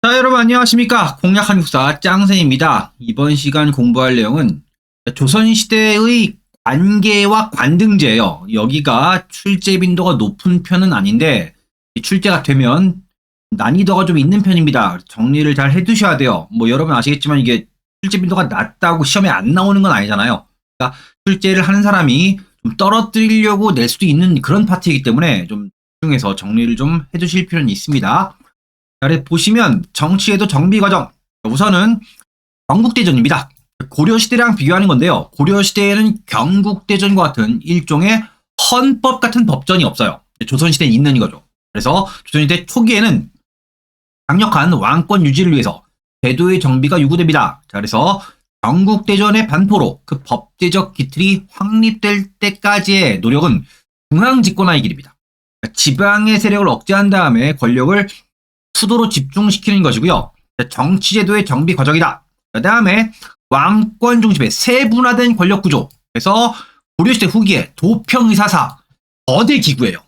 자, 여러분 안녕하십니까? 공략 한국사 짱쌤입니다. 이번 시간 공부할 내용은 조선시대의 관계와 관등제예요. 여기가 출제 빈도가 높은 편은 아닌데 출제가 되면 난이도가 좀 있는 편입니다. 정리를 잘 해두셔야 돼요. 뭐 여러분 아시겠지만 이게 출제 빈도가 낮다고 시험에 안 나오는 건 아니잖아요. 그러니까 출제를 하는 사람이 좀 떨어뜨리려고 낼 수도 있는 그런 파트이기 때문에 좀 집중해서 정리를 좀 해두실 필요는 있습니다. 아래 보시면 정치에도 정비과정. 우선은 경국대전입니다. 고려시대랑 비교하는 건데요. 고려시대에는 경국대전과 같은 일종의 헌법 같은 법전이 없어요. 조선시대에 있는 이거죠. 그래서 조선시대 초기에는 강력한 왕권 유지를 위해서 제도의 정비가 요구됩니다. 자, 그래서 경국대전의 반포로 그 법제적 기틀이 확립될 때까지의 노력은 중앙집권화의 길입니다. 지방의 세력을 억제한 다음에 권력을 수도로 집중시키는 것이고요. 정치제도의 정비 과정이다. 그 다음에 왕권 중심의 세분화된 권력 구조. 그래서 고려시대 후기에 도평의사사 거대 기구예요.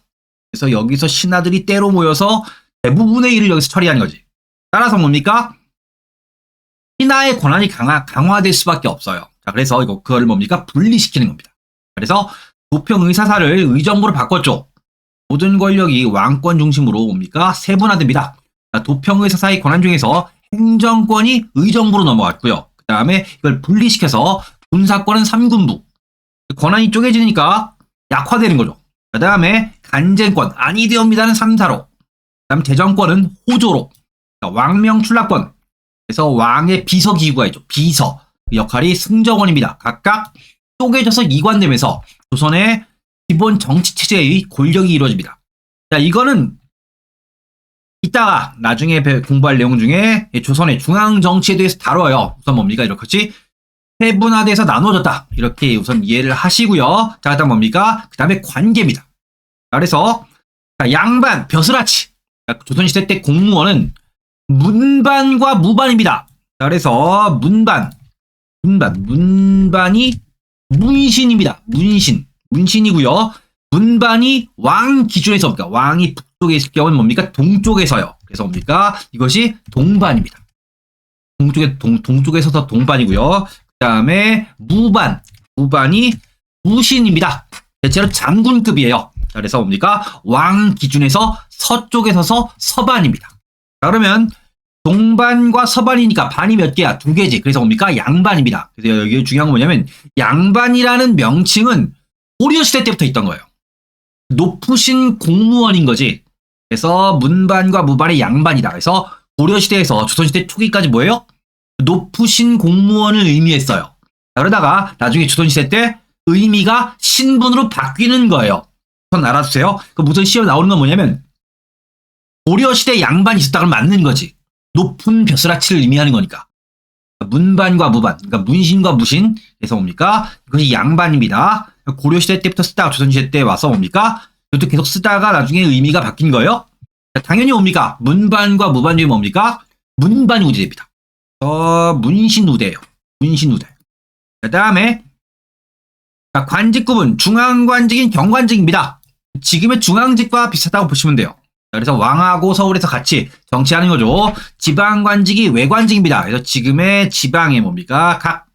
그래서 여기서 신하들이 때로 모여서 대부분의 일을 여기서 처리하는 거지. 따라서 뭡니까? 신하의 권한이 강화될 수밖에 없어요. 자, 그래서 그걸 뭡니까? 분리시키는 겁니다. 그래서 도평의사사를 의정부로 바꿨죠. 모든 권력이 왕권 중심으로 뭡니까? 세분화됩니다. 도평의사사의 권한 중에서 행정권이 의정부로 넘어갔고요. 그 다음에 이걸 분리시켜서 군사권은 삼군부. 권한이 쪼개지니까 약화되는 거죠. 그 다음에 간쟁권, 아니 되옵니다는 3사로. 그 다음 재정권은 호조로. 그러니까 왕명출납권. 그래서 왕의 비서기구가 있죠. 비서. 그 역할이 승정원입니다. 각각 쪼개져서 이관되면서 조선의 기본 정치체제의 권력이 이루어집니다. 자, 이거는 이따가 나중에 공부할 내용 중에 조선의 중앙정치에 대해서 다뤄요. 우선 뭡니까? 이렇게 세분화돼서 나눠졌다. 이렇게 우선 이해를 하시고요. 자, 그다음 뭡니까? 그 다음에 관계입니다. 그래서 양반, 벼슬아치. 조선시대 때 공무원은 문반과 무반입니다. 그래서 문반이 문신입니다. 문신이고요. 문반이 왕 기준에서 뭡니까? 왕이 북쪽에 있을 경우는 뭡니까? 동쪽에서요. 그래서 뭡니까? 이것이 동반입니다. 동쪽에 서서 동반이고요. 그 다음에 무반이 무신입니다. 대체로 장군급이에요. 그래서 뭡니까? 왕 기준에서 서쪽에 서서 서반입니다. 자, 그러면 동반과 서반이니까 반이 몇 개야? 2개지. 그래서 뭡니까? 양반입니다. 그래서 여기 중요한 건 뭐냐면 양반이라는 명칭은 고려시대 때부터 있던 거예요. 높으신 공무원인 거지. 그래서 문반과 무반의 양반이다. 그래서 고려시대에서 조선시대 초기까지 뭐예요? 높으신 공무원을 의미했어요. 그러다가 나중에 조선시대 때 의미가 신분으로 바뀌는 거예요. 우선 알아두세요. 그 무슨 시험 나오는 건 뭐냐면 고려시대 양반이 있었다 그러면 맞는 거지. 높은 벼슬아치를 의미하는 거니까. 문반과 무반, 그러니까 문신과 무신. 그래서 뭡니까? 이것이 양반입니다. 고려시대 때부터 쓰다가 조선시대 때 와서 뭡니까? 이것도 계속 쓰다가 나중에 의미가 바뀐 거예요. 당연히 뭡니까? 문반과 무반 중에 뭡니까? 문반이 우대됩니다. 문신우대예요. 문신우대. 그 다음에 관직급은 중앙관직인 경관직입니다. 지금의 중앙직과 비슷하다고 보시면 돼요. 그래서 왕하고 서울에서 같이 정치하는 거죠. 지방관직이 외관직입니다. 그래서 지금의 지방의 뭡니까? 각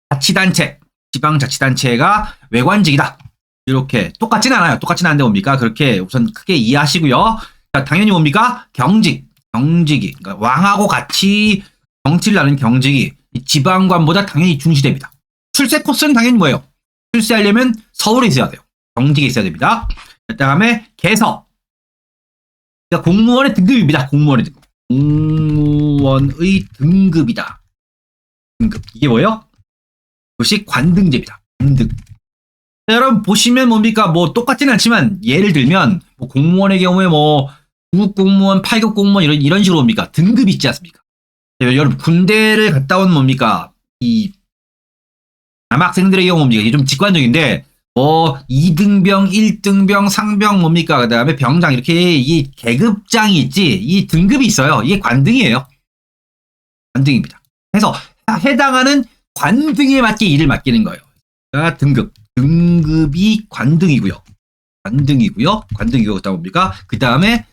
자치단체, 지방자치단체가 외관직이다. 이렇게 똑같진 않아요. 똑같진 않은데 뭡니까? 그렇게 우선 크게 이해하시고요. 자, 당연히 뭡니까? 경직이. 그러니까 왕하고 같이 정치를 하는 경직이 지방관보다 당연히 중시됩니다. 출세 코스는 당연히 뭐예요? 출세하려면 서울에 있어야 돼요. 경직에 있어야 됩니다. 그 다음에 개서. 그러니까 공무원의 등급입니다. 공무원의 등급이다. 등급. 이게 뭐예요? 그것이 관등제입니다. 관등. 여러분 보시면 뭡니까? 뭐 똑같지는 않지만 예를 들면 뭐 공무원의 경우에 뭐 9급 공무원, 8급 공무원 이런 식으로 뭡니까? 등급이 있지 않습니까? 여러분 군대를 갔다 온 뭡니까? 이 남학생들의 경우 뭡니까? 이게 좀 직관적인데 뭐 2등병, 1등병, 상병 뭡니까? 그 다음에 병장 이렇게 이 계급장이 있지. 이 등급이 있어요. 이게 관등이에요. 관등입니다. 그래서 해당하는 관등에 맞게 일을 맡기는 거예요. 그러니까 등급이 관등이고요. 관등이고 그다음 뭡니까? 그 다음에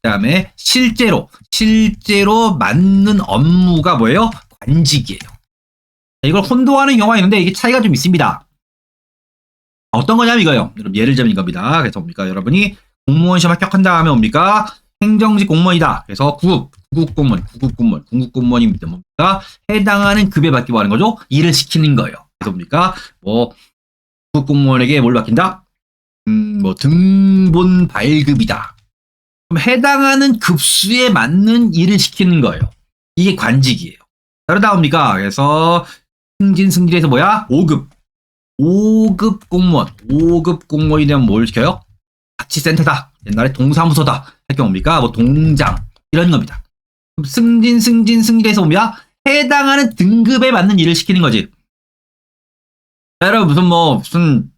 그다음에 실제로 맡는 업무가 뭐예요? 관직이에요. 이걸 혼동하는 경우가 있는데 이게 차이가 좀 있습니다. 어떤 거냐면 이거예요. 여러분 예를 들면 이겁니다. 그래서 뭡니까? 여러분이 공무원 시험 합격한 다음에 뭡니까? 행정직 공무원이다. 그래서 구급 공무원입니다. 뭡니까? 해당하는 급여 받기 뭐 하는 거죠? 일을 시키는 거예요. 그래서 뭡니까? 뭐 구급 공무원에게 뭘 맡긴다? 뭐 등본 발급이다. 그럼 해당하는 급수에 맞는 일을 시키는 거예요. 이게 관직이에요. 그러다 뭡니까? 그래서 승진에서 뭐야? 5급 공무원이 되면 뭘 시켜요? 자치센터다. 옛날에 동사무소다. 할 경우 뭡니까? 뭐 동장 이런 겁니다. 그럼 승진에서 뭐야? 해당하는 등급에 맞는 일을 시키는 거지. 여러분 무슨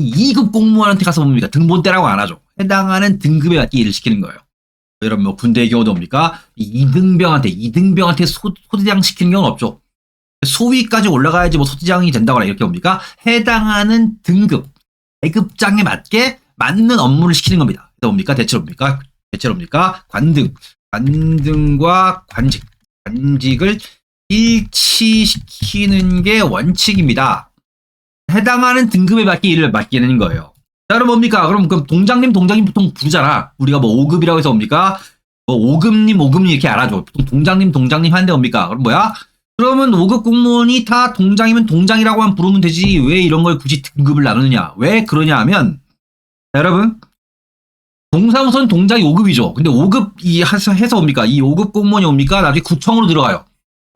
2급 공무원한테 가서 뭡니까? 등본대라고 안 하죠. 해당하는 등급에 맞게 일을 시키는 거예요. 여러분 뭐 군대의 경우도 뭡니까? 2등병한테 소대장 시키는 경우는 없죠. 소위까지 올라가야지 뭐 소대장이 된다거나 이렇게 뭡니까? 해당하는 등급, 계급장에 맞게 맞는 업무를 시키는 겁니다. 그래서 뭡니까? 대체로 뭡니까? 관등과 관직을 일치시키는 게 원칙입니다. 해당하는 등급에 맞게 일을 맡기는 거예요. 자, 그럼 뭡니까? 그럼 동장님 보통 부르잖아. 우리가 뭐 5급이라고 해서 뭡니까? 뭐 5급님 이렇게 알아줘. 보통 동장님 하는데 뭡니까? 그럼 뭐야? 그러면 5급 공무원이 다 동장이면 동장이라고만 부르면 되지. 왜 이런 걸 굳이 등급을 나누느냐? 왜 그러냐 하면, 자, 여러분, 동사무소는 동장이 5급이죠. 근데 5급 해서 뭡니까? 이 5급 공무원이 뭡니까? 나중에 구청으로 들어가요.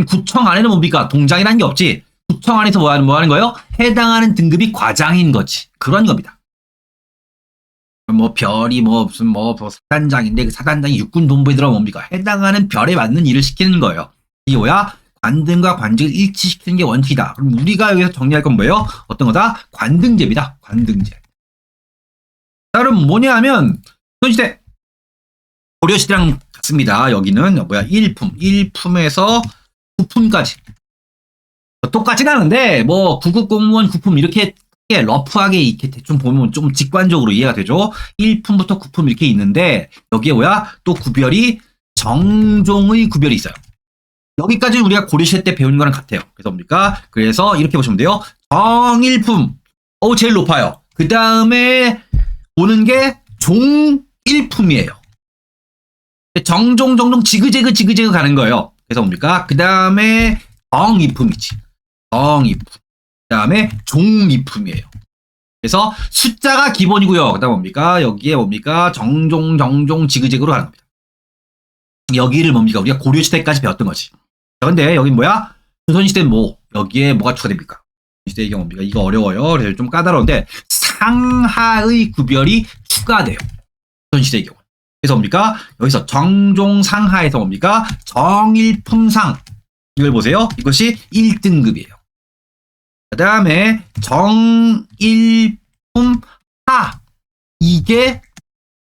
구청 안에는 뭡니까? 동장이라는 게 없지. 구청 안에서 뭐 하는 거예요? 해당하는 등급이 과장인 거지. 그런 겁니다. 뭐 별이 무슨 사단장인데 그 사단장이 육군본부에 들어가면 뭡니까? 해당하는 별에 맞는 일을 시키는 거예요. 이게 뭐야? 관등과 관직을 일치시키는 게 원칙이다. 그럼 우리가 여기서 정리할 건 뭐예요? 어떤 거다? 관등제입니다. 관등제. 자, 그럼 뭐냐 하면 조선시대 고려시대랑 같습니다. 여기는 뭐야? 1품에서 9품까지. 똑같진 않은데 뭐 9급 공무원 9품 이렇게 러프하게 이렇게 대충 보면 좀 직관적으로 이해가 되죠. 1품부터 9품 이렇게 있는데 여기에 뭐야? 또 구별이 정종의 구별이 있어요. 여기까지 우리가 고려시대 때 배운 거랑 같아요. 그래서 뭡니까? 그래서 이렇게 보시면 돼요. 정일품. 제일 높아요. 그 다음에 오는 게 종일품이에요. 정종 지그재그 가는 거예요. 그래서 뭡니까? 그 다음에 정이품이지. 정이품. 그 다음에 종이품이에요. 그래서 숫자가 기본이고요. 그 다음 뭡니까? 여기에 뭡니까? 정종 지그재그로 가는 겁니다. 여기를 뭡니까? 우리가 고려시대까지 배웠던 거지. 자, 근데 여긴 뭐야? 조선시대는 여기에 뭐가 추가됩니까? 시대의 경우 뭡니까? 이거 어려워요. 그래서 좀 까다로운데 상하의 구별이 추가돼요. 조선시대의 경우. 그래서 뭡니까? 여기서 정종상하에서 뭡니까? 정일품상. 이걸 보세요. 이것이 1등급이에요. 그 다음에 정일품하. 이게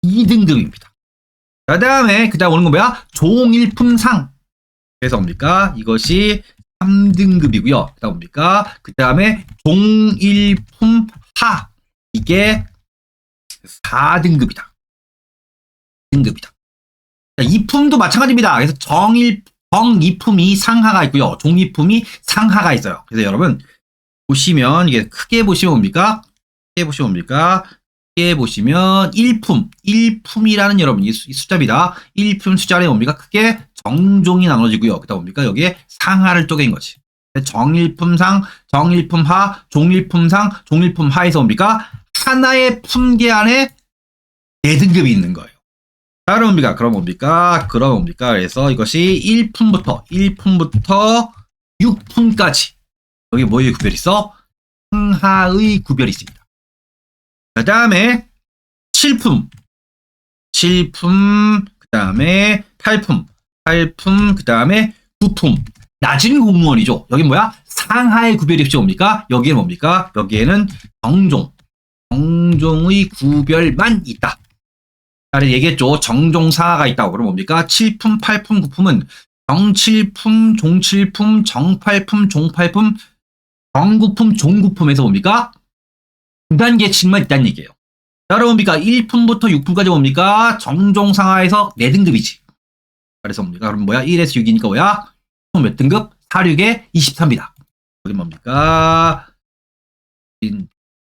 2등급입니다. 그 다음에 오는 건 뭐야? 종일품상. 그래서 뭡니까? 이것이 3등급이고요. 그 다음 뭡니까? 그 다음에 종일품하. 이게 4등급이다. 등급이다. 이품도 마찬가지입니다. 그래서 정이품이 상하가 있고요. 종이품이 상하가 있어요. 그래서 여러분 보시면 이게 크게 보시면 뭡니까? 크게 보시면 1품이라는 여러분 이 숫자입니다. 1품 숫자에 뭡니까? 크게 정종이 나눠지고요. 그다음 뭡니까? 여기에 상하를 쪼갠 거지. 정일품상, 정일품하, 종일품상, 종일품하에서 뭡니까? 하나의 품계 안에 4등급이 있는 거예요. 자, 그럼 뭡니까? 그래서 이것이 1품부터 6품까지 여기 뭐의 구별이 있어? 상하의 구별이 있습니다. 그 다음에 7품, 그 다음에 8품, 그 다음에 9품. 낮은 공무원이죠. 여기 뭐야? 상하의 구별이 없이 뭡니까? 여기에 뭡니까? 여기에는 정종의 구별만 있다. 아래 얘기했죠. 정종상하가 있다고. 그럼 뭡니까? 7품, 8품, 9품은 정칠품, 종칠품, 정팔품, 종팔품, 정구품, 종구품에서 뭡니까? 9단계씩만 있다는 얘기예요. 여러분입니까? 1품부터 6품까지 뭡니까? 정종상하에서 4등급이지. 그래서 뭡니까? 그럼 뭐야? 1에서 6이니까 뭐야? 총 몇 등급? 4, 6에 23입니다. 여기 뭡니까?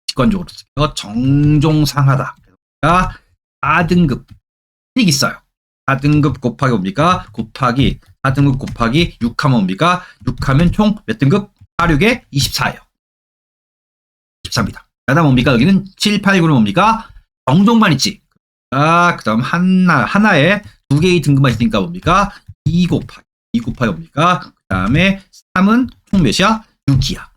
직관적으로 쓸게요. 정종상하다. 그러니까 4등급 씩 있어요. 4등급 곱하기 뭡니까? 곱하기 4등급 곱하기 6하면 뭡니까? 6하면 총 몇 등급? 4, 6에 24예요. 24입니다. 그 다음 뭡니까? 여기는 7, 8, 9는 뭡니까? 정종만 있지. 그 다음 하나에 2개의 등급만 있으니까 뭡니까? 2 곱하기 뭡니까? 그 다음에 3은 총 몇이야? 6이야.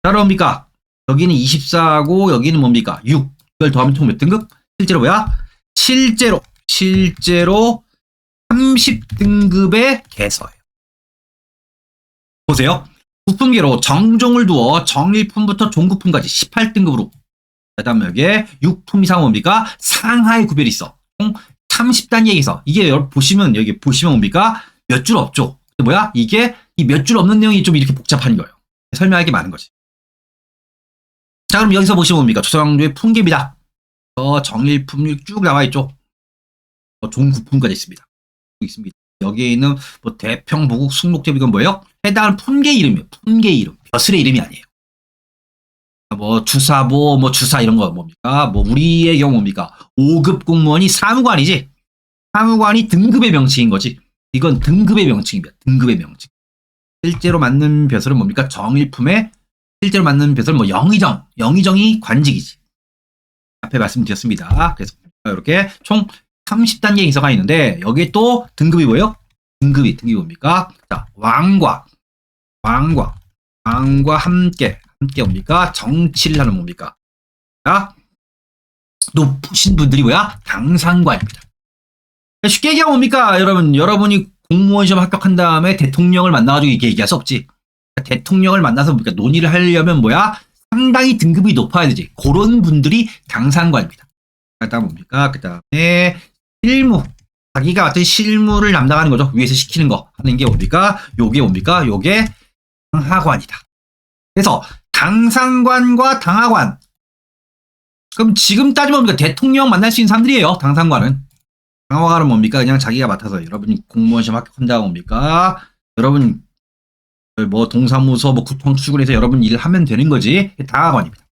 따라 뭡니까? 여기는 24하고 여기는 뭡니까? 6. 이걸 더하면 총 몇 등급? 실제로 뭐야? 실제로 30등급의 개서예요. 보세요. 부품계로 정종을 두어 정일품부터 종구품까지 18등급으로. 그 다음에 여기에 6품 이상 뭡니까? 상하의 구별이 있어. 총 30단계에서. 이게 보시면, 여기 보시면 뭡니까? 몇 줄 없죠? 뭐야? 이게 이 몇 줄 없는 내용이 좀 이렇게 복잡한 거예요. 설명할 게 많은 거지. 자, 그럼 여기서 보시면 뭡니까? 조선왕조의 품계입니다. 정일품이 쭉 나와 있죠. 종구품까지 있습니다. 여기에 있는 뭐 대평, 보국, 승록제비 이건 뭐예요? 해당하는 품계 이름이에요. 품계 이름. 벼슬의 이름이 아니에요. 뭐 주사보, 뭐 주사 이런 거 뭡니까? 뭐 우리의 경우 뭡니까? 5급 공무원이 사무관이지. 사무관이 등급의 명칭인 거지. 이건 등급의 명칭입니다. 등급의 명칭. 실제로 맞는 벼슬은 뭡니까? 정일품에 실제로 맞는 벼슬은 뭐 영의정. 영의정이 관직이지. 앞에 말씀드렸습니다. 그래서 이렇게 총 30단계 인서가 있는데 여기에 또 등급이 뭐예요? 등급이 뭡니까? 자, 왕과 함께 뭡니까? 정치를 하는 뭡니까? 자, 높으신 분들이 뭐야? 당상관입니다. 쉽게 얘기하면 뭡니까? 여러분이 공무원 시험 합격한 다음에 대통령을 만나가지고 이렇게 얘기할 수 없지. 대통령을 만나서 뭡니까? 논의를 하려면 뭐야? 상당히 등급이 높아야 되지. 그런 분들이 당상관입니다. 그다음 뭡니까? 그 다음에 실무. 자기가 맡은 실무를 담당하는 거죠. 위에서 시키는 거 하는 게 뭡니까? 요게 뭡니까? 요게 당하관이다. 그래서 당상관과 당하관. 그럼 지금 따지면 뭡니까? 대통령 만날 수 있는 사람들이에요. 당상관은. 당하관은 뭡니까? 그냥 자기가 맡아서 여러분이 공무원 시험 합격한다고 뭡니까? 여러분 뭐 동사무소 뭐 구청 출근해서 여러분 일을 하면 되는 거지. 당하관입니다.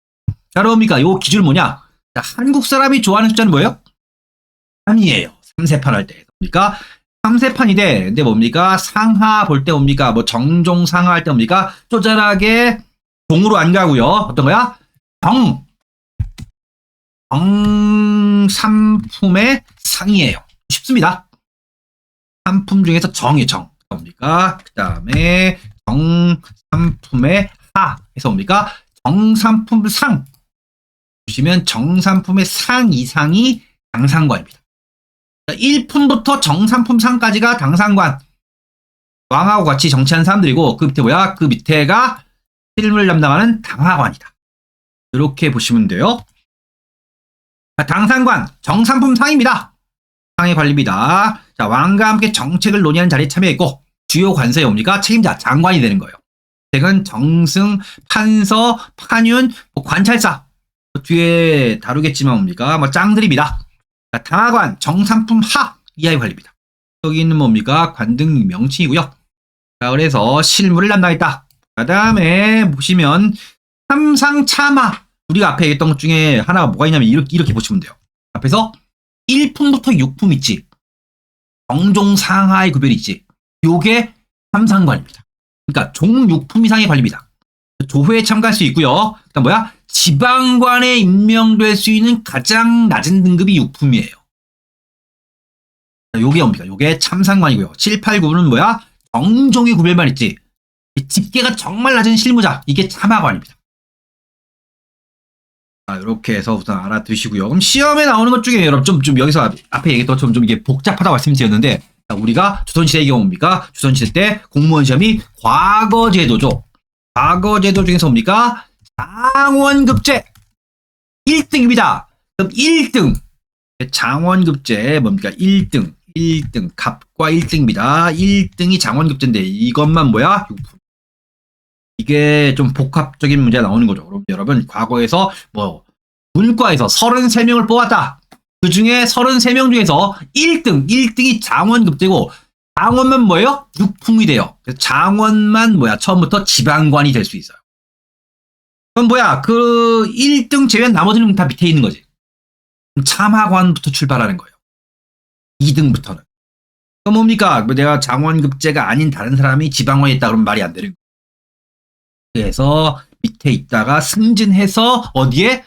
자, 뭡니까? 요 기준 뭐냐? 자, 한국 사람이 좋아하는 숫자는 뭐예요? 3이에요. 3세판 할 때. 뭡니까? 3세판이 돼. 근데 뭡니까? 상하 볼 때 뭡니까? 뭐 정종 상하 할 때 뭡니까? 쪼잔하게 종으로 안 가고요. 어떤 거야? 정삼품의 상이에요. 쉽습니다. 3품 중에서 정이에요. 정. 뭡니까? 그 다음에 정삼품의 하 해서 뭡니까? 정삼품 상. 보시면 정삼품의 상 이상이 당상관입니다. 1품부터 정삼품 상까지가 당상관. 왕하고 같이 정치하는 사람들이고 그 밑에 뭐야? 그 밑에가 실무를 담당하는 당하관이다. 이렇게 보시면 돼요. 당상관, 정삼품 상입니다. 상의 관리입니다. 자, 왕과 함께 정책을 논의하는 자리에 참여했고 주요 관서에 옵니까? 책임자, 장관이 되는 거예요. 책은 정승, 판서, 판윤, 뭐 관찰사 뒤에 다루겠지만 뭡니까? 뭐 짱들입니다. 자, 당하관, 정삼품 하 이하의 관리입니다. 여기 있는 뭡니까? 관등 명칭이고요. 자, 그래서 실무를 담당했다. 그 다음에 보시면 삼상참하. 우리가 앞에 얘기했던 것 중에 하나가 뭐가 있냐면 이렇게 보시면 돼요. 앞에서 1품부터 6품 있지. 정종상하의 구별이 있지. 요게 삼상관입니다. 그러니까 종 6품 이상의 관리입니다. 조회에 참가할 수 있고요. 그다음 뭐야? 지방관에 임명될 수 있는 가장 낮은 등급이 6품이에요. 요게 뭡니까? 요게 참상관이고요. 7, 8, 9는 뭐야? 정종의 구별만 있지. 집계가 정말 낮은 실무자. 이게 참하관입니다. 자, 이렇게 해서 우선 알아두시고요. 그럼 시험에 나오는 것 중에 여러분 좀 여기서 앞에 얘기했던 것처럼 좀 이게 복잡하다고 말씀드렸는데 자, 우리가 조선시대의 경우 뭡니까? 조선시대 때 공무원 시험이 과거제도죠. 과거제도 중에서 뭡니까? 장원급제 1등입니다. 그럼 1등 장원급제 뭡니까? 1등 갑과 1등입니다. 1등이 장원급제인데 이것만 뭐야? 6품. 이게 좀 복합적인 문제가 나오는 거죠. 여러분 과거에서 뭐 문과에서 33명을 뽑았다. 그 중에 33명 중에서 1등이 장원급제고, 장원만 뭐예요? 육품이 돼요. 그래서 장원만 처음부터 지방관이 될 수 있어요. 그럼 그 1등 제외한 나머지는 다 밑에 있는 거지. 참하관부터 출발하는 거예요. 2등부터는. 그럼 뭡니까? 내가 장원급제가 아닌 다른 사람이 지방관이 있다 그러면 말이 안 되는 거예요. 그래서 밑에 있다가 승진해서 어디에?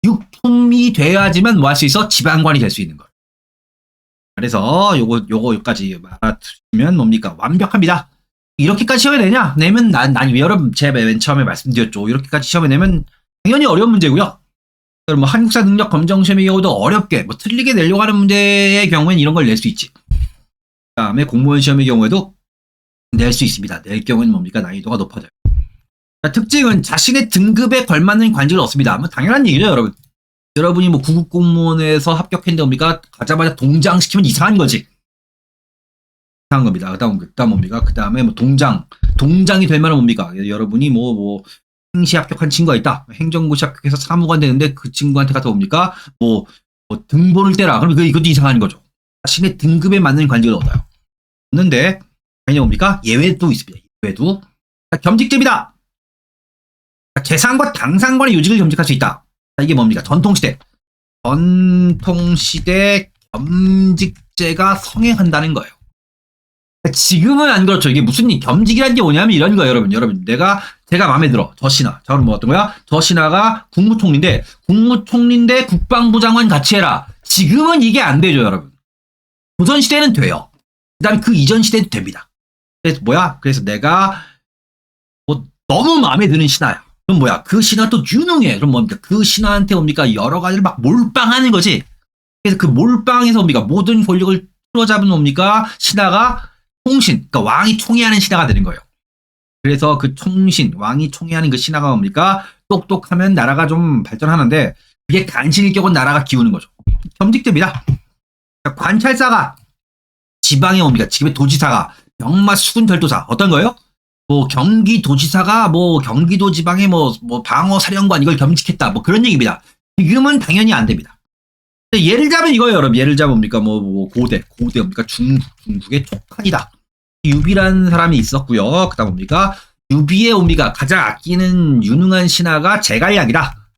육품이 돼야지만 뭐 할 수 있어? 지방관이 될 수 있는 거예요. 그래서 요거까지 말아두시면 뭡니까? 완벽합니다. 이렇게까지 시험에 내냐? 내면 여러분 제가 맨 처음에 말씀드렸죠. 이렇게까지 시험에 내면 당연히 어려운 문제고요. 그럼 뭐 한국사 능력 검정 시험의 경우도 어렵게 틀리게 내려고 하는 문제의 경우에는 이런 걸 낼 수 있지. 그다음에 공무원 시험의 경우에도 낼 수 있습니다. 낼 경우는 뭡니까? 난이도가 높아져요. 특징은 자신의 등급에 걸맞는 관직을 얻습니다. 뭐 당연한 얘기죠, 여러분. 여러분이 뭐 구급 공무원에서 합격했는데 뭡니까? 가자마자 동장시키면 이상한 거지. 이상한 겁니다. 그다음 뭡니까? 그다음에 뭐 동장이 될 만한 뭡니까? 여러분이 행시 합격한 친구가 있다. 행정고시 합격해서 사무관 되는데 그 친구한테 가서 뭡니까? 등본을 떼라. 그럼 이것도 이상한 거죠. 자신의 등급에 맞는 관직을 얻어요. 없는데 당연히 뭡니까? 예외도 있습니다. 예외도. 겸직제입니다. 재상과 당상관의 요직을 겸직할 수 있다. 이게 뭡니까? 전통시대 겸직제가 성행한다는 거예요. 지금은 안 그렇죠. 이게 무슨 겸직이라는 게 뭐냐면 이런 거예요, 여러분. 제가 마음에 들어. 저 신하. 저는 뭐 어떤 거야? 저 신하가 국무총리인데 국방부 장관 같이 해라. 지금은 이게 안 되죠, 여러분. 조선시대는 돼요. 그 다음에 그 이전 시대도 됩니다. 그래서 내가 너무 마음에 드는 신하야. 그럼 그 신하 또 유능해. 그럼 뭡니까? 그 신하한테 여러 가지를 막 몰빵하는 거지. 그래서 그 몰빵에서 모든 권력을 틀어잡은 신하가 통신, 그러니까 왕이 총애하는 신하가 되는 거예요. 그래서 그 왕이 총애하는 그 신하가 똑똑하면 나라가 좀 발전하는데 그게 간신일 경우는 나라가 기우는 거죠. 겸직제입니다. 그러니까 관찰사가 지방에 지금의 도지사가 병마 수군절도사 어떤 거예요? 경기도지사가 경기도 지방의 방어사령관 이걸 겸직했다. 그런 얘기입니다. 지금은 당연히 안 됩니다. 예를 들자면 이거예요, 여러분. 예를 들자면 고대 중국의 촉한이다. 유비라는 사람이 있었고요. 그다음 유비의 가장 아끼는 유능한 신하가 제갈량이다.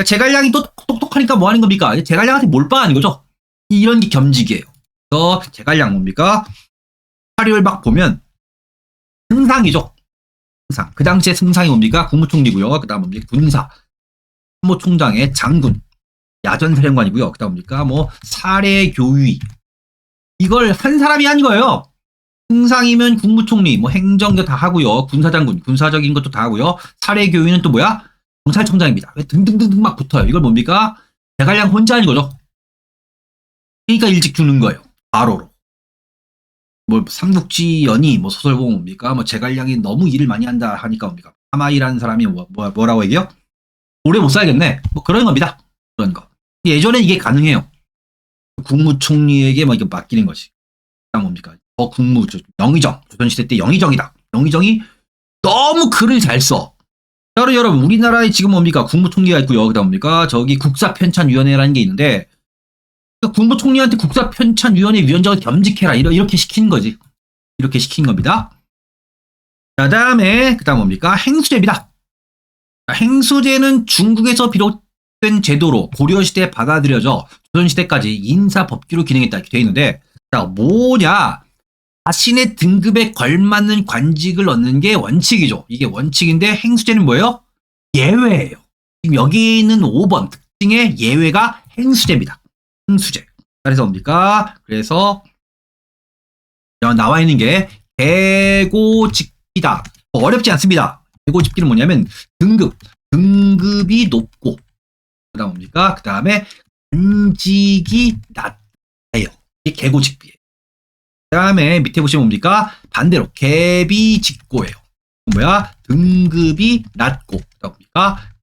제갈량이 또 똑똑하니까 뭐 하는 겁니까? 제갈량한테 몰빵하는 거죠. 이런 게 겸직이에요. 그래서 제갈량 사료를 막 보면 승상이죠. 승상. 그 당시에 승상이 국무총리고요. 그다음 군사, 참모총장의 장군, 야전사령관이고요. 그다음 사례교위. 이걸 한 사람이 한 거예요. 승상이면 국무총리, 행정도 다 하고요. 군사장군, 군사적인 것도 다 하고요. 사례교위는 또 경찰청장입니다. 등등등등 막 붙어요. 이걸 제갈량 혼자 하는 거죠. 그러니까 일찍 주는 거예요. 바로로. 삼국지연이 소설 보면 제갈량이 너무 일을 많이 한다 하니까 하마이라는 사람이 뭐라고 얘기해요? 오래 못 살겠네. 그런 겁니다. 그런 거. 예전엔 이게 가능해요. 국무총리에게 이거 맡기는 것이. 그다음 영의정. 조선시대 때 영의정이다. 영의정이 너무 글을 잘 써. 여러분, 우리나라에 지금 국무총리가 있고요. 그다음 저기 국사편찬위원회라는 게 있는데, 국무총리한테 국사편찬위원회 위원장을 겸직해라. 이렇게 시키는 거지. 이렇게 시킨 겁니다. 그다음 행수제입니다. 행수제는 중국에서 비롯된 제도로 고려시대에 받아들여져 조선시대까지 인사법규로 기능했다 이렇게 되어 있는데, 뭐냐? 자신의 등급에 걸맞는 관직을 얻는 게 원칙이죠. 이게 원칙인데 행수제는 뭐예요? 예외예요. 지금 여기 있는 5번 특징의 예외가 행수제입니다. 행수제. 그래서 그래서 나와 있는 게 계고직비다. 어렵지 않습니다. 계고직비는 뭐냐면 등급이 높고 그다음 그다음에 관직이 낮아요. 이게 계고직비예요. 그다음에 밑에 보시면 반대로 계비직고예요. 등급이 낮고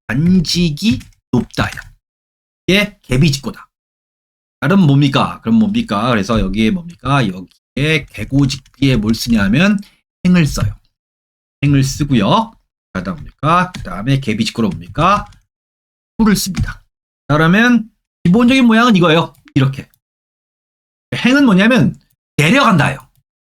관직이 높다. 이게 계비직고다. 다른 그럼 그래서 여기에 여기에 계고직비에 뭘 쓰냐면 행을 써요. 행을 쓰고요. 그다음에 계비직고로 수를 씁니다. 그러면 기본적인 모양은 이거예요. 이렇게. 행은 뭐냐면 내려간다예요.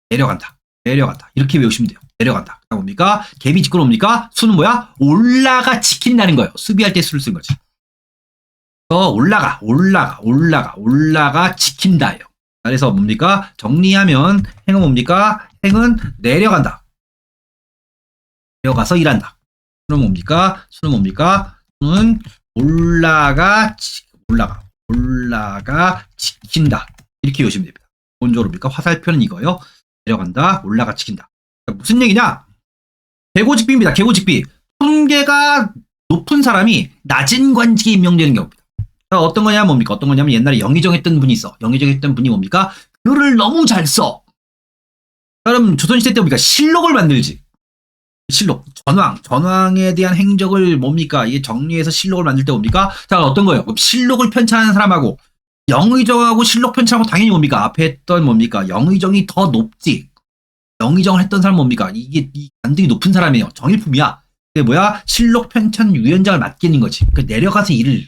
내려간다. 내려간다. 이렇게 외우시면 돼요. 내려간다. 뭡니까? 갭이 직구는 뭡니까? 수는 뭐야? 올라가 지킨다는 거예요. 수비할 때 수를 쓴 거지. 올라가 지킨다예요. 그래서 뭡니까? 정리하면 행은 뭡니까? 행은 내려간다. 내려가서 일한다. 수는 뭡니까? 수는 올라가 지킨다. 이렇게 외우시면 됩니다. 본적으로 뭡니까? 화살표는 이거요. 내려간다. 올라가 지킨다. 그러니까 무슨 얘기냐? 계고직비입니다. 계고직비. 품계가 높은 사람이 낮은 관직에 임명되는 경우입니다. 어떤 거냐 뭡니까? 어떤 거냐면 옛날에 영의정했던 분이 있어. 영의정했던 분이 뭡니까? 글을 너무 잘 써. 그럼 조선시대 때 뭡니까? 실록을 만들지. 실록. 전왕에 대한 행적을 뭡니까? 이게 정리해서 실록을 만들 때 뭡니까? 자, 어떤 거예요? 실록을 편찬하는 사람하고 영의정하고 실록 편찬하고 당연히 뭡니까? 앞에 했던 뭡니까? 영의정이 더 높지. 영의정을 했던 사람 뭡니까? 이게 이 관등이 높은 사람이에요. 정일품이야. 근데 뭐야? 실록 편찬 위원장을 맡기는 거지. 그러니까 내려가서 일을.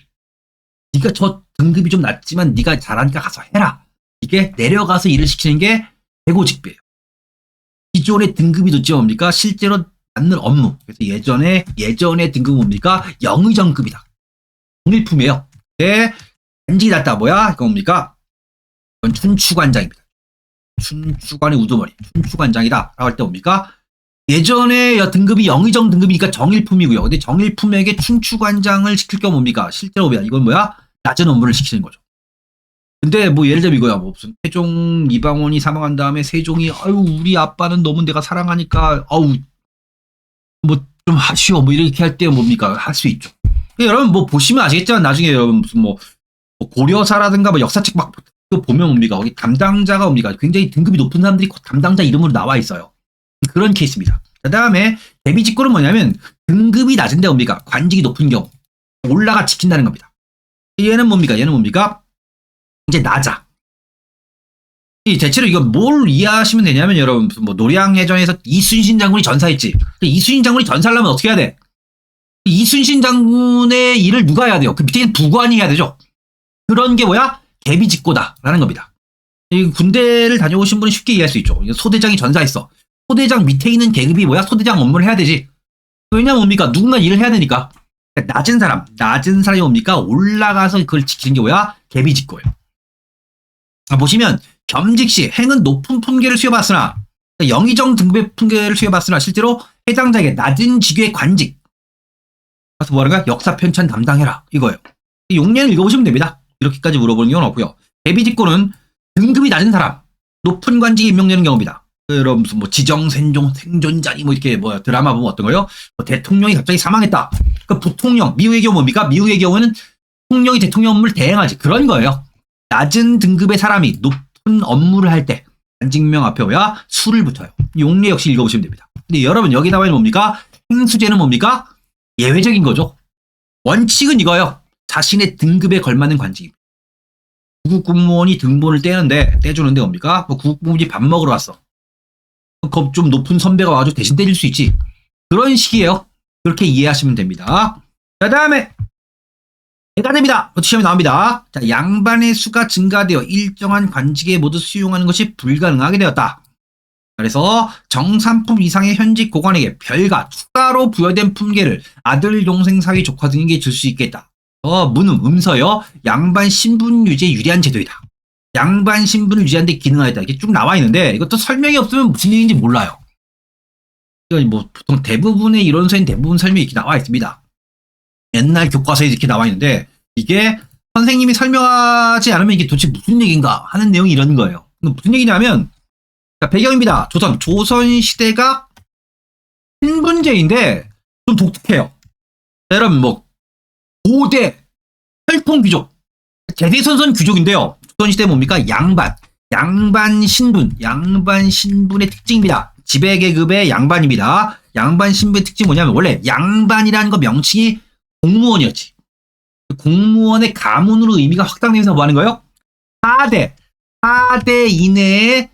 네가 저 등급이 좀 낮지만 네가 잘하니까 가서 해라. 이게 내려가서 일을 시키는 게 계고직비예요. 기존의 등급이 높지만 뭡니까? 실제로 맞는 업무. 그래서 예전의 등급은 뭡니까? 영의정급이다. 정일품이에요. 네. 관직이 낮다. 뭐야? 이거 뭡니까? 이건 춘추관장입니다. 춘추관의 우두머리. 춘추관장이다. 라고 할 때 뭡니까? 예전에 등급이 영의정 등급이니까 정일품이고요. 근데 정일품에게 춘추관장을 시킬 경우 뭡니까? 실제로 뭐야? 이건 뭐야? 낮은 업무를 시키는 거죠. 근데 뭐 예를 들면 이거야. 뭐 무슨 태종 이방원이 사망한 다음에 세종이 아유 우리 아빠는 너무 내가 사랑하니까 아우 뭐 좀 하시오 뭐 이렇게 할 때 뭡니까? 할 수 있죠. 여러분 뭐 보시면 아시겠지만 나중에 여러분 무슨 뭐 고려사라든가 뭐 역사책 막 보면 뭡니까? 거기 담당자가 뭡니까? 굉장히 등급이 높은 사람들이 담당자 이름으로 나와 있어요. 그런 케이스입니다. 그 다음에 대비직구는 뭐냐면 등급이 낮은데 뭡니까? 관직이 높은 경우 올라가 지킨다는 겁니다. 얘는 뭡니까? 이제 낮아. 대체로 이거 뭘 이해하시면 되냐면 여러분 뭐 노량해전에서 이순신 장군이 전사했지. 이순신 장군이 전사하려면 어떻게 해야 돼? 이순신 장군의 일을 누가 해야 돼요? 그 밑에 있는 부관이 해야 되죠. 그런 게 뭐야? 계비직고다라는 겁니다. 이 군대를 다녀오신 분은 쉽게 이해할 수 있죠. 소대장이 전사했어. 소대장 밑에 있는 계급이 뭐야? 소대장 업무를 해야 되지. 왜냐면 뭡니까? 누군가 일을 해야 되니까. 그러니까 낮은 사람이 뭡니까? 올라가서 그걸 지키는 게 뭐야? 계비직고예요. 보시면 겸직시 행은 높은 품계를 수여받았으나 영의정 등급의 품계를 수여받았으나 실제로 해당자에게 낮은 직위의 관직. 그래서 뭐라는가? 역사 편찬 담당해라 이거예요. 용례를 읽어보시면 됩니다. 이렇게까지 물어보는 경우는 없고요. 계비직고는 등급이 낮은 사람, 높은 관직이 임명되는 경우입니다. 여러분 무슨 뭐 지정생존 생존자리 뭐 이렇게 뭐 드라마 보면 어떤 거요? 뭐 대통령이 갑자기 사망했다. 그 부통령 미국의 경우 뭡니까? 미국의 경우는 대통령이 대통령 업무를 대행하지 그런 거예요. 낮은 등급의 사람이 높은 업무를 할 때 관직명 앞에 뭐야? 수를 붙어요. 용례 역시 읽어보시면 됩니다. 근데 여러분 여기 나와 있는 뭡니까? 행수제는 뭡니까? 예외적인 거죠. 원칙은 이거예요. 자신의 등급에 걸맞는 관직입니다. 구급 공무원이 등본을 떼주는데 뭡니까? 뭐 구급 공무원이 밥 먹으러 왔어. 겁 좀 높은 선배가 와가지고 대신 때릴 수 있지. 그런 식이에요. 그렇게 이해하시면 됩니다. 자, 다음에 해가 됩니다. 시험에 나옵니다. 자, 양반의 수가 증가되어 일정한 관직에 모두 수용하는 것이 불가능하게 되었다. 그래서 정산품 이상의 현직 고관에게 별과 추가로 부여된 품계를 아들, 동생, 사위, 조카 등에게 줄 수 있겠다. 문음, 음서요. 양반 신분 유지에 유리한 제도이다. 양반 신분을 유지하는 데 기능하였다. 이게 쭉 나와 있는데 이것도 설명이 없으면 무슨 얘기인지 몰라요. 이건 뭐 보통 대부분의 이론서엔 대부분 설명이 이렇게 나와 있습니다. 옛날 교과서에 이렇게 나와 있는데 이게 선생님이 설명하지 않으면 이게 도대체 무슨 얘기인가 하는 내용이 이런 거예요. 무슨 얘기냐면 배경입니다. 조선 시대가 신분제인데 좀 독특해요. 여러분 뭐 고대 혈통 귀족 대대손손 귀족인데요. 조선시대 뭡니까? 양반 신분의 특징입니다. 지배계급의 양반입니다. 양반 신분의 특징이 뭐냐면 원래 양반이라는 거 명칭이 공무원이었지. 공무원의 가문으로 의미가 확장되면서 뭐 하는 거예요? 4대 이내에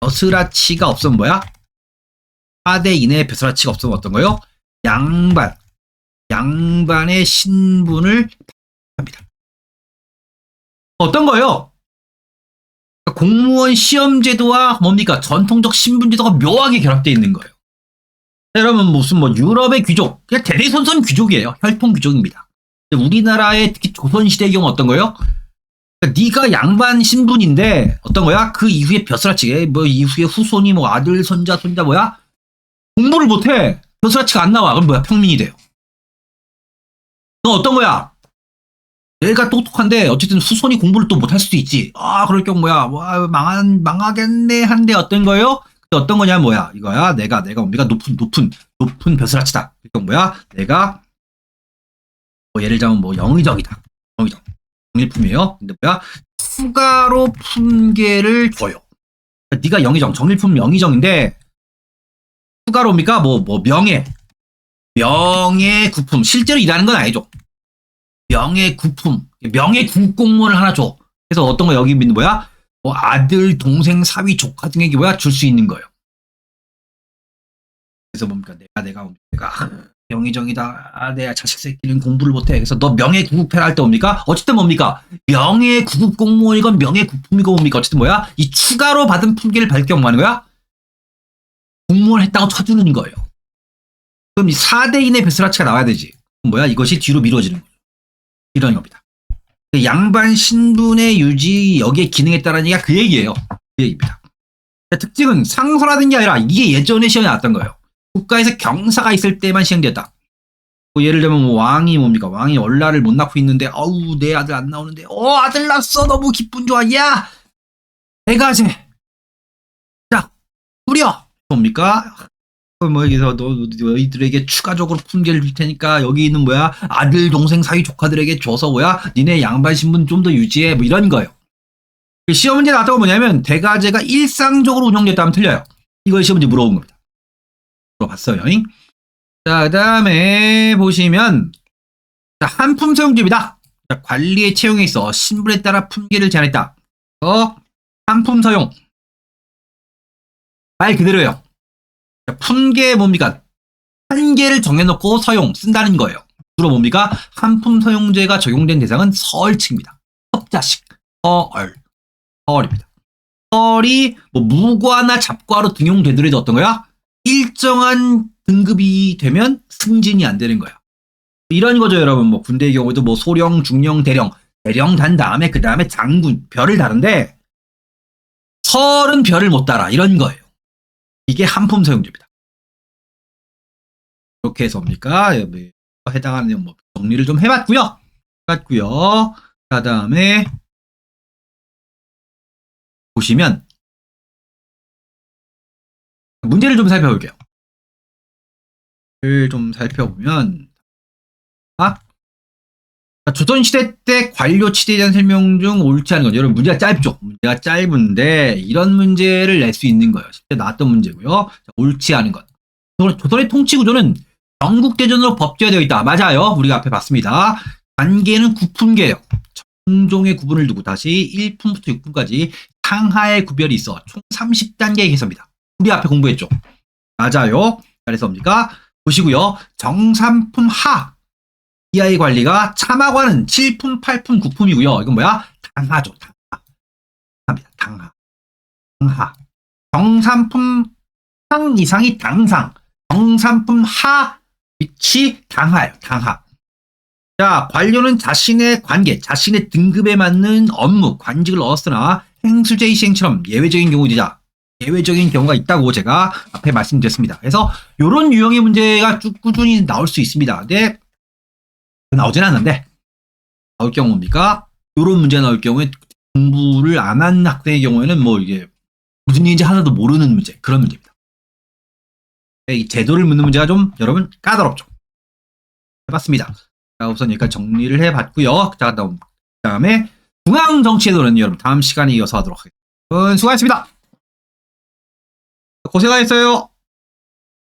벼슬아치가 없으면 뭐야? 4대 이내에 벼슬아치가 없으면 어떤 거예요? 양반의 신분을 합니다. 어떤 거요? 공무원 시험 제도와 뭡니까? 전통적 신분 제도가 묘하게 결합되어 있는 거예요. 여러분 무슨 뭐 유럽의 귀족, 그냥 대대손손 귀족이에요. 혈통 귀족입니다. 우리나라의 특히 조선시대의 경우 어떤 거예요? 그러니까 네가 양반 신분인데 어떤 거야? 그 이후에 벼슬아치게 뭐 이후에 후손이 뭐 아들, 손자, 손자 뭐야? 공부를 못해. 벼슬아치가 안 나와. 그럼 뭐야? 평민이 돼요. 너 어떤 거야? 얘가 똑똑한데 어쨌든 후손이 공부를 또 못할 수도 있지. 아 그럴 경우 뭐야? 와 망하겠네 한데 어떤 거예요? 어떤 거냐 뭐야? 이거야. 내가 뭡니까? 높은 벼슬아치다. 이건 뭐야? 내가 뭐 예를 들자면 뭐 영의정이다. 영의정. 정일품이에요. 근데 뭐야? 추가로 품계를 줘요. 네가 영의정, 정일품 영의정인데 추가로 뭡니까? 뭐 명예 구품. 실제로 일하는 건 아니죠. 명예 구품, 명예 국공무원을 하나 줘. 그래서 어떤 거 여기 있는 뭐야? 뭐 아들, 동생, 사위, 조카 등에게 뭐야? 줄 수 있는 거예요. 그래서 뭡니까? 내가 명의정이다. 아, 내 자식 새끼는 공부를 못해. 그래서 너 명예구급회라 할 때 뭡니까? 어쨌든 뭡니까? 명예구급 공무원이건 명예구품이건 뭡니까? 어쨌든 뭐야? 이 추가로 받은 품계를 받을 경우 하는 거야? 공무원 했다고 쳐주는 거예요. 그럼 이 4대인의 벼슬아치가 나와야 되지. 그럼 뭐야? 이것이 뒤로 미뤄지는 거죠. 이런 겁니다. 양반 신분의 유지 여기에 기능했다는 얘기가 그 얘기예요. 그 얘기입니다. 특징은 상소라는 게 아니라 이게 예전에 시험에 나왔던 거예요. 국가에서 경사가 있을 때만 시행되었다. 뭐 예를 들면 뭐 왕이 뭡니까? 왕이 얼라를 못 낳고 있는데 어우 내 아들 안 나오는데 아들 낳았어 너무 기쁜 좋아 야 대가제 자 뿌려 뭡니까? 뭐 여기서 너희들에게 추가적으로 품계를 줄 테니까 여기 있는 뭐야 아들 동생 사위 조카들에게 줘서 뭐야 니네 양반 신분 좀 더 유지해 뭐 이런 거예요. 시험 문제 나왔다고 뭐냐면 대가제가 일상적으로 운영됐다면 틀려요. 이걸 시험 문제 물어본 겁니다. 물어봤어요. 자, 그 다음에 보시면 자, 한품 사용제입니다. 자, 관리의 채용에 있어 신분에 따라 품계를 제한했다. 한품 사용 말 그대로예요. 자, 품계 뭡니까? 한계를 정해놓고 서용 쓴다는 거예요. 주로 뭡니까? 한품 사용제가 적용된 대상은 서얼층입니다. 섭자식 서얼입니다. 서얼이 뭐 무과나 잡과로 등용되더라도 어떤 거야? 일정한 등급이 되면 승진이 안 되는 거야. 이런 거죠, 여러분. 뭐 군대의 경우도 뭐 소령, 중령, 대령 단 다음에 그 다음에 장군 별을 다른데 설은 별을 못 달아 이런 거예요. 이게 한품 사용제입니다. 이렇게 해서 뭡니까? 해당하는 내용 뭐 정리를 좀 해봤고요. 그 다음에 보시면 문제를 좀 살펴볼게요. 좀 살펴보면 조선시대 때 관료 치대에 대한 설명 중 옳지 않은 건 여러분 문제가 짧죠. 문제가 짧은데 이런 문제를 낼 수 있는 거예요. 실제 나왔던 문제고요. 자, 옳지 않은 것. 조선의 통치 구조는 전국대전으로 법제화되어 있다. 맞아요. 우리가 앞에 봤습니다. 관계는 9품계예요. 정종의 구분을 두고 다시 1품부터 6품까지 상하의 구별이 있어 총 30단계의 개서입니다. 우리 앞에 공부했죠. 맞아요. 그래서 뭡니까? 보시고요. 정삼품 하 이하의 관리가 참하관은 7품, 8품, 9품이고요. 이건 뭐야? 당하죠. 당하. 정삼품 상 이상이 당상. 정삼품 하 위치 당하예요. 당하. 자, 관료는 자신의 관계, 자신의 등급에 맞는 업무, 관직을 얻었으나 행수제의 시행처럼 예외적인 경우가 있다고 제가 앞에 말씀드렸습니다. 그래서 이런 유형의 문제가 쭉 꾸준히 나올 수 있습니다. 근데 나오진 않는데 나올 경우 뭡니까? 이런 문제 나올 경우에 공부를 안 한 학생의 경우에는 뭐 이게 무슨 일인지 하나도 모르는 문제, 그런 문제입니다. 이 제도를 묻는 문제가 좀 여러분 까다롭죠. 해봤습니다. 자, 우선 여기까지 정리를 해봤고요. 자, 다음에 중앙정치제도는 여러분 다음 시간에 이어서 하도록 하겠습니다. 수고하셨습니다. 고생하셨어요.